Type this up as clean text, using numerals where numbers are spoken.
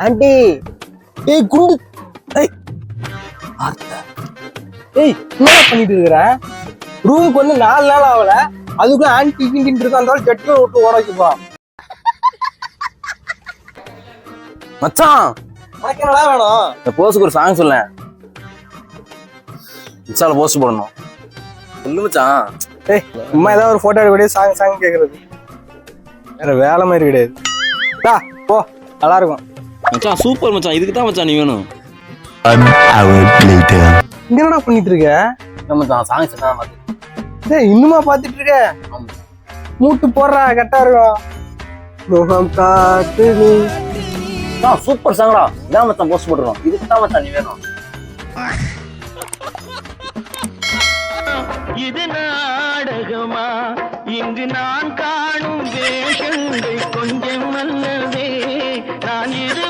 Aunty ஏய் குண்டு ஏய் ஏய் என்ன பண்ணிட்டு இருக்கிற? ரூமுக்கு வந்து 4 நாள் ஆகல, அதுக்குள்ள ஆன்டி கிண்டிட்டு இருக்கா, இருந்தாலும் ஜட்டில விட்டு ஓட வச்சுப்பா. மச்சான் உனக்கு என்னடா வேணும்? இந்த போஸ்டுக்கு ஒரு சாங் சொல்லேன். இன்ஸ்டால போஸ்ட் போடணும். சொல்லு மச்சான். ஏய் அம்மா ஏதாவது ஒரு போட்டோ எடுக்க சாங் கேட்கறது வேற வேலை மாதிரி கிடையாது. டா போ, நல்லா இருக்கும். மச்சான் சூப்பர் மச்சான், இதுக்கு தான் மச்சான் நீ வேணும். 1 hour later. இங்க என்னடா பண்ணிட்டு இருக்க? மச்சான் சாங் செட் ஆக மாட்டேங்குது. டேய் இன்னுமா பாத்துட்டு இருக்க? மூட்டு போடுறா, கரெக்டா இருக்கும். முகம் காத்து நீ சூப்பர் சாங்டா, இதான் மச்சான் போஸ்ட் போட்டுருவோம். இதுக்கு தான் மச்சான் நீ வேணும். இது நாடகமா, இங்கு நான் காணும் வேஷங்கள் கொஞ்சம் அல்லவே, நான் இது